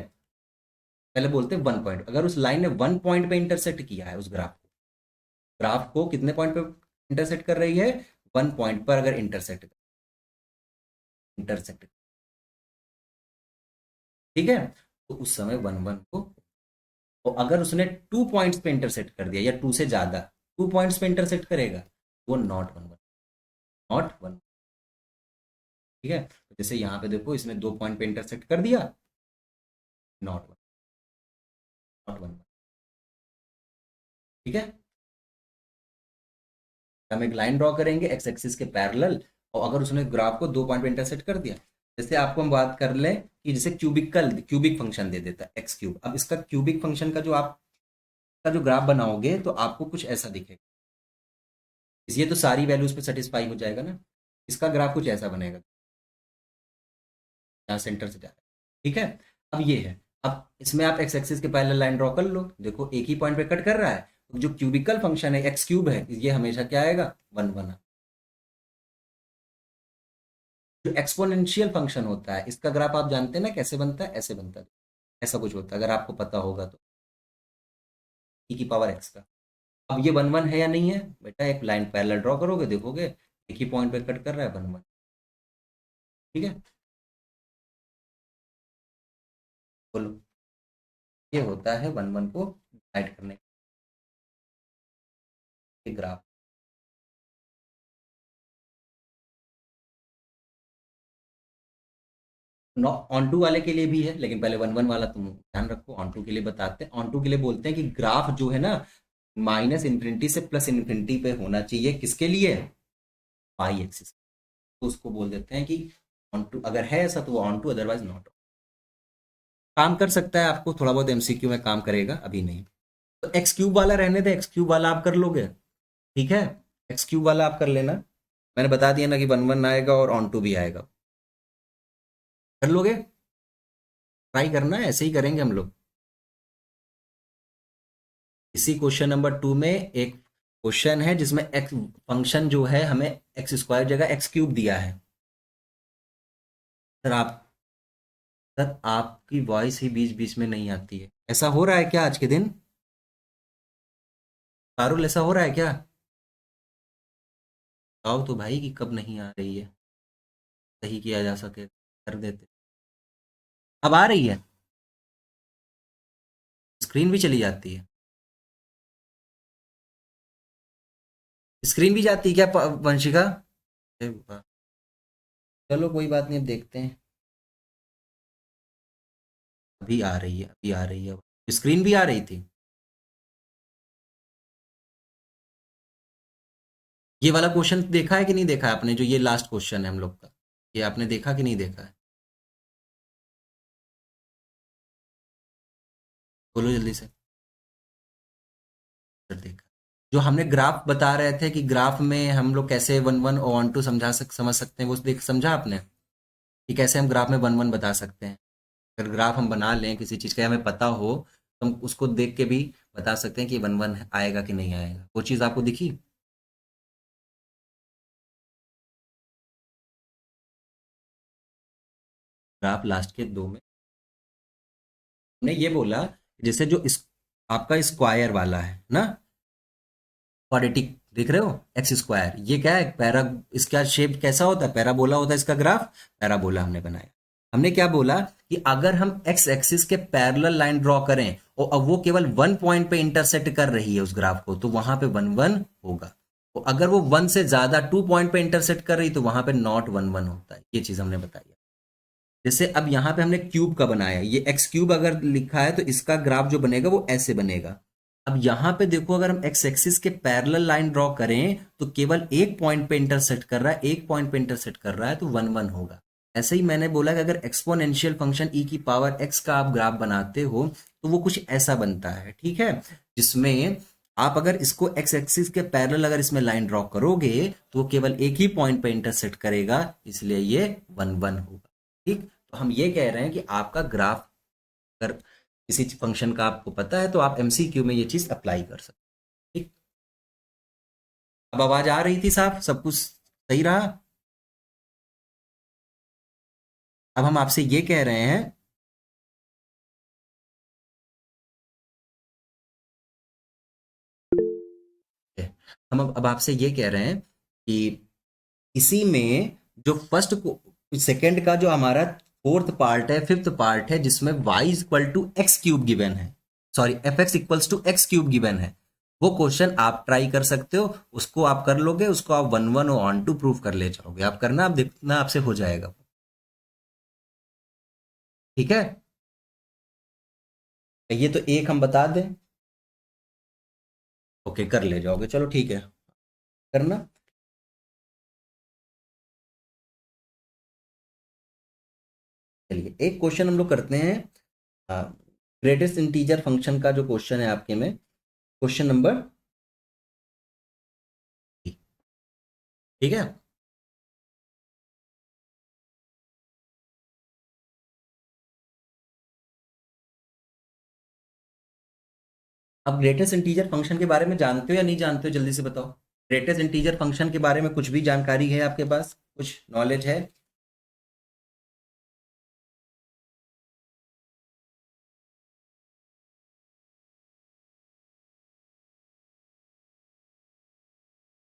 पहले बोलते हैं वन पॉइंट, अगर उस लाइन ने वन पॉइंट पे इंटरसेक्ट किया है, उस ग्राफ को कितने पॉइंट पे इंटरसेक्ट कर रही है, वन पॉइंट पर अगर इंटरसेक्ट, ठीक है, तो उस समय वन वन को, तो अगर उसने टू पॉइंट्स पे इंटरसेक्ट कर दिया या टू से ज्यादा, टू पॉइंट्स पे इंटरसेक्ट करेगा, वो not one one, not one, ठीक है। तो जैसे यहाँ पे देखो इसने दो पॉइंट पे इंटरसेक्ट कर दिया, नॉट वन, नॉट वन, ठीक है। हम एक लाइन ड्रॉ करेंगे एक्स एक्सिस के पैरेलल, और अगर उसने ग्राफ को दो पॉइंट पे इंटरसेक्ट कर दिया, जैसे आपको हम बात कर लें कि जैसे क्यूबिक फंक्शन दे देता है एक्स क्यूब। अब इसका क्यूबिक फंक्शन का जो ग्राफ बनाओगे तो आपको कुछ ऐसा दिखेगा, ये तो सारी वैल्यूज पे सेटिस्फाई हो जाएगा ना, इसका ग्राफ कुछ ऐसा बनेगा, यहाँ सेंटर से जा रहा है, ठीक है। अब ये है, अब इसमें आप एक्स एक्सिस के पैरेलल लाइन ड्रॉ कर लो, देखो एक ही पॉइंट पे कट कर रहा है, तो जो क्यूबिकल फंक्शन है एक्स क्यूब है, ये हमेशा क्या आएगा, वन वन। जो एक्सपोनेंशियल फंक्शन होता है इसका ग्राफ आप जानते हैं ना कैसे बनता है, ऐसे बनता है, ऐसा कुछ होता है, अगर आपको पता होगा तो, ई की पावर एक्स का। अब ये वन वन है या नहीं है बेटा, एक लाइन पैरेलल ड्रॉ करोगे देखोगे एक ही पॉइंट पे कट कर रहा है, वन वन, ठीक है। बोलो, ये होता है वन वन को डिवाइड करने के ग्राफ। ऑन टू वाले के लिए भी है, लेकिन पहले वन वन वाला तुम ध्यान रखो, ऑन टू के लिए बताते हैं। ऑन टू के लिए बोलते हैं कि ग्राफ जो है ना, माइनस इन्फिनिटी से प्लस इन्फिनिटी पे होना चाहिए, किसके लिए, वाई एक्सिस, तो उसको बोल देते हैं कि ऑन टू, अगर है ऐसा तो वो ऑन टू, अदरवाइज नॉट। काम कर सकता है, आपको थोड़ा बहुत एमसीक्यू में काम करेगा, अभी नहीं। तो एक्स क्यूब वाला रहने दे, एक्स क्यूब वाला आप कर लोगे, ठीक है, एक्स क्यूब वाला आप कर लेना। मैंने बता दिया ना कि वन वन आएगा और ऑन टू भी आएगा, कर लोगे, ट्राई करना है, ऐसे ही करेंगे हम लोग। इसी क्वेश्चन नंबर 2 में एक क्वेश्चन है जिसमें एक्स फंक्शन जो है हमें एक्स स्क्वायर जगह एक्स क्यूब दिया है। सर आप सर आपकी वॉइस ही बीच बीच में नहीं आती है, ऐसा हो रहा है क्या आज के दिन? पारुल ऐसा हो रहा है क्या? बताओ तो भाई कि कब नहीं आ रही है, सही किया जा सके कर देते। अब आ रही है, स्क्रीन भी चली जाती है, स्क्रीन भी जाती है क्या वंशिका? अरे वाह। चलो कोई बात नहीं, अब देखते हैं। अभी आ रही है, अभी आ रही है, स्क्रीन भी आ रही थी। ये वाला क्वेश्चन देखा है कि नहीं देखा है आपने, जो ये लास्ट क्वेश्चन है हम लोग का, ये आपने देखा कि नहीं देखा है? बोलो जल्दी से। सर देखा, जो हमने ग्राफ बता रहे थे कि ग्राफ में हम लोग कैसे वन वन और वन टू समझ सकते हैं, वो देख समझा आपने कि कैसे हम ग्राफ में वन वन बता सकते हैं। अगर ग्राफ हम बना लें किसी चीज़ का, हमें पता हो, तो हम उसको देख के भी बता सकते हैं कि वन वन आएगा कि नहीं आएगा। वो चीज़ आपको दिखी? ग्राफ लास्ट के दो में हमने ये बोला, जैसे जो इस आपका स्क्वायर वाला है ना, क्वाड्रेटिक देख रहे हो एक्स स्क्वायर, ये क्या है पैरा, इसका शेप कैसा होता है, पैराबोला होता है इसका ग्राफ, पैराबोला हमने बनाया। हमने क्या बोला कि अगर हम एक्स एक्सिस के पैरेलल लाइन ड्रॉ करें और अब वो केवल वन पॉइंट पे इंटरसेक्ट कर रही है उस ग्राफ को, तो वहां पे वन वन होगा। तो अगर वो वन से ज्यादा टू पॉइंट पे इंटरसेक्ट कर रही तो वहां पे नॉट वन वन होता है। ये चीज हमने बताई है। जैसे अब यहाँ पे हमने क्यूब का बनाया, ये एक्स क्यूब अगर लिखा है तो इसका ग्राफ जो बनेगा वो ऐसे बनेगा। अब यहाँ पे देखो अगर हम एक्स एक्सिस के पैरेलल लाइन ड्रॉ करें तो केवल एक पॉइंट पे इंटरसेक्ट कर रहा है, एक पॉइंट पे इंटरसेक्ट कर रहा है तो वन वन होगा। ऐसे ही मैंने बोला कि अगर एक्सपोनेंशियल फंक्शन ई की पावर एक्स का आप ग्राफ बनाते हो तो वो कुछ ऐसा बनता है, ठीक है, जिसमें आप अगर इसको एक्स एक्सिस के पैरेलल अगर इसमें लाइन ड्रॉ करोगे तो वो केवल एक ही पॉइंट पे इंटरसेक्ट करेगा, इसलिए ये वन वन होगा। ठीक, तो हम ये कह रहे हैं कि आपका ग्राफ अगर किसी फंक्शन का आपको पता है तो आप एमसीक्यू में ये चीज अप्लाई कर सकते हैं। ठीक, अब आवाज आ रही थी साहब, सब कुछ सही रहा। अब हम आपसे ये कह रहे हैं, हम अब आपसे ये कह रहे हैं कि इसी में जो फर्स्ट सेकंड का जो हमारा फोर्थ पार्ट है, फिफ्थ पार्ट है, जिसमें y equal to X cube given है, sorry F x equals to X cube given है, वो क्वेश्चन आप ट्राई कर सकते हो। उसको आप कर लोगे, उसको आप वन वन और ऑन टू प्रूव कर ले जाओगे। आप करना, आप देखना आपसे हो जाएगा। ठीक है, ये तो एक हम बता दें, ओके कर ले जाओगे, चलो ठीक है करना। चलिए एक क्वेश्चन हम लोग करते हैं, ग्रेटेस्ट इंटीजर फंक्शन का जो क्वेश्चन है आपके में, क्वेश्चन नंबर, ठीक है। अब ग्रेटेस्ट इंटीजर फंक्शन के बारे में जानते हो या नहीं जानते हो, जल्दी से बताओ। ग्रेटेस्ट इंटीजर फंक्शन के बारे में कुछ भी जानकारी है आपके पास, कुछ नॉलेज है?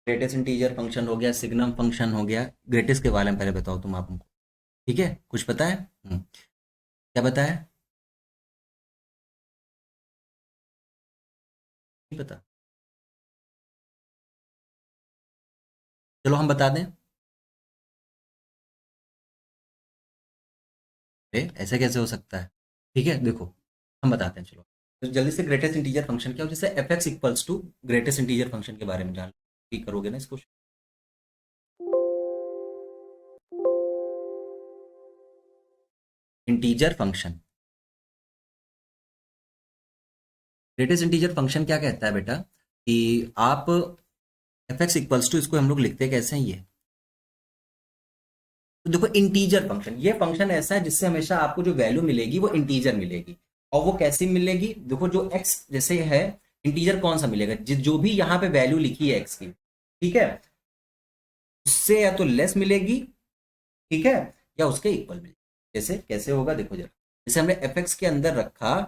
ग्रेटेस्ट इंटीजर फंक्शन हो गया, सिग्नम फंक्शन हो गया, ग्रेटेस्ट के बारे में पहले बताओ तुम, आप हमको। ठीक है, कुछ पता है? क्या पता है? नहीं पता? चलो हम बता दें। ऐसे कैसे हो सकता है? ठीक है देखो, हम बताते हैं, चलो तो जल्दी से ग्रेटेस्ट इंटीजर फंक्शन क्या हो, जैसे F x equals to greatest integer function के बारे में जान, ठीक करोगे ना इसको। Integer function, greatest integer function क्या कहता है बेटा कि आप एफ एक्स इक्वल्स टू, इसको हम लोग लिखते हैं कैसे हैं ये, तो देखो इंटीजर फंक्शन, ये फंक्शन ऐसा है जिससे हमेशा आपको जो वैल्यू मिलेगी वो इंटीजर मिलेगी। और वो कैसी मिलेगी, देखो जो एक्स जैसे है, इंटीजर कौन सा मिलेगा, जो भी यहाँ पे वैल्यू लिखी है एक्स की, ठीक है, उससे या तो लेस मिलेगी, ठीक है, या उसके इक्वल मिलेगी। जैसे कैसे होगा देखो जरा, जैसे हमने एफ एक्स के अंदर रखा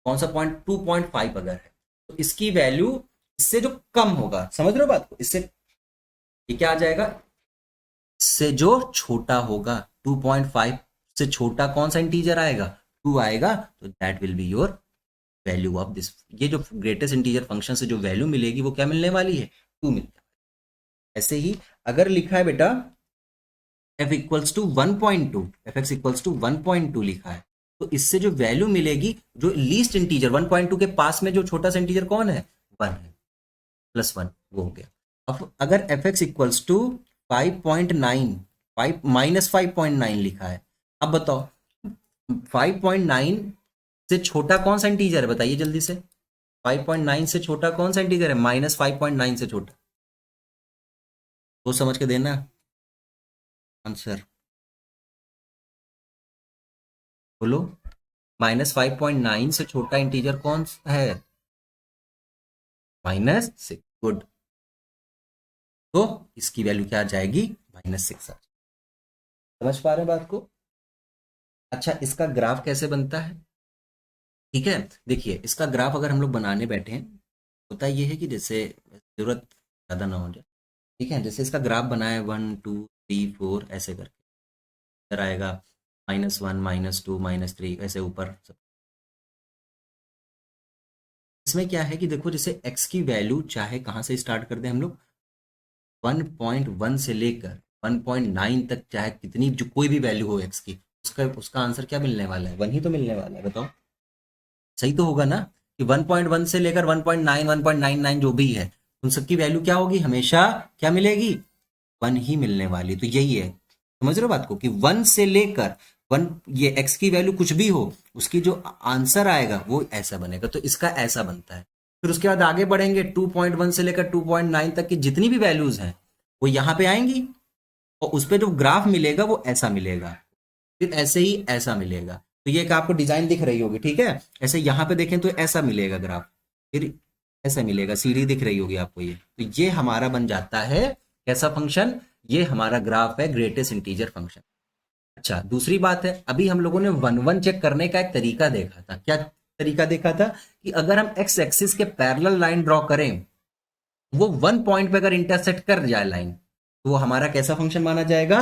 कौन सा पॉइंट, 2.5 अगर है तो इसकी वैल्यू इससे जो कम होगा, समझ रहे हो बात को, इससे ये क्या आ जाएगा, इससे जो छोटा होगा, 2.5 से छोटा कौन सा इंटीजर आएगा, 2 आएगा, तो that will be your value of this. ये जो ग्रेटेस्ट इंटीजर फंक्शन से जो वैल्यू मिलेगी वो क्या मिलने वाली है, 2 मिलने वाली। ऐसे ही अगर लिखा है बेटा F equals to 1.2, F x equals to 1.2 लिखा है, तो इससे जो वैल्यू मिलेगी, जो लीस्ट इंटीजर 1.2 के पास में जो छोटा सा इंटीजर कौन है, 1 है, प्लस 1 वो हो गया। अब अगर एफ एक्स इक्वल्स टू 5.9, 5 -5.9 लिखा है, अब बताओ 5.9 से छोटा कौन सा इंटीजर है, बताइए जल्दी से। 5.9 से छोटा कौन सा इंटीजर है, -5.9 से छोटा, तो समझ के देना आंसर, बोलो। -5.9 से छोटा इंटीजर कौन सा है, -6, गुड। तो इसकी वैल्यू क्या आ जाएगी, -6 समझ पा रहे हैं बात को? अच्छा इसका ग्राफ कैसे बनता है, ठीक है, देखिए इसका ग्राफ अगर हम लोग बनाने बैठे हैं, होता ये है कि जैसे जरूरत ज़्यादा ना हो जाए। ठीक है, जैसे इसका ग्राफ बना है 1 2 3 4 ऐसे करके, इधर आएगा -1 -2 -3 ऐसे ऊपर सब। इसमें क्या है कि देखो जैसे x की वैल्यू चाहे कहाँ से स्टार्ट कर दें हम लोग, 1.1 से लेकर 1.9 तक, चाहे कितनी जो कोई भी वैल्यू हो x की, उसका उसका आंसर क्या मिलने वाला है, 1 ही तो मिलने वाला है, बताओ सही तो होगा ना। कि 1.1 से लेकर 1.9 1.99 जो भी है, उन सबकी वैल्यू क्या होगी, हमेशा क्या मिलेगी, 1 ही मिलने वाली। तो यही है, समझ रहे हो बात को, कि 1 से लेकर 1, ये x की वैल्यू कुछ भी हो, उसकी जो आंसर आएगा वो ऐसा बनेगा। तो इसका ऐसा बनता है। फिर उसके बाद आगे बढ़ेंगे, 2.1 से लेकर 2.9 तक की जितनी भी वैल्यूज हैं वो यहाँ पे आएंगी, और उस पे जो ग्राफ मिलेगा वो ऐसा मिलेगा, फिर ऐसे ही ऐसा मिलेगा। तो ये एक आपको डिजाइन दिख रही होगी, ठीक है। ऐसे यहाँ पे देखें तो ऐसा मिलेगा ग्राफ, फिर ऐसा मिलेगा, सीढ़ी दिख रही होगी आपको ये। तो ये हमारा बन जाता है कैसा फंक्शन, ये हमारा ग्राफ है ग्रेटेस्ट इंटीजर फंक्शन। अच्छा, दूसरी बात है, अभी हम लोगों ने वन वन चेक करने का एक तरीका देखा था। क्या तरीका देखा था, कि अगर हम एक्स एक्सिस के पैरेलल लाइन ड्रॉ करें, वो 1 पॉइंट पे अगर इंटरसेक्ट कर जाए लाइन, तो वो हमारा कैसा फंक्शन माना जाएगा,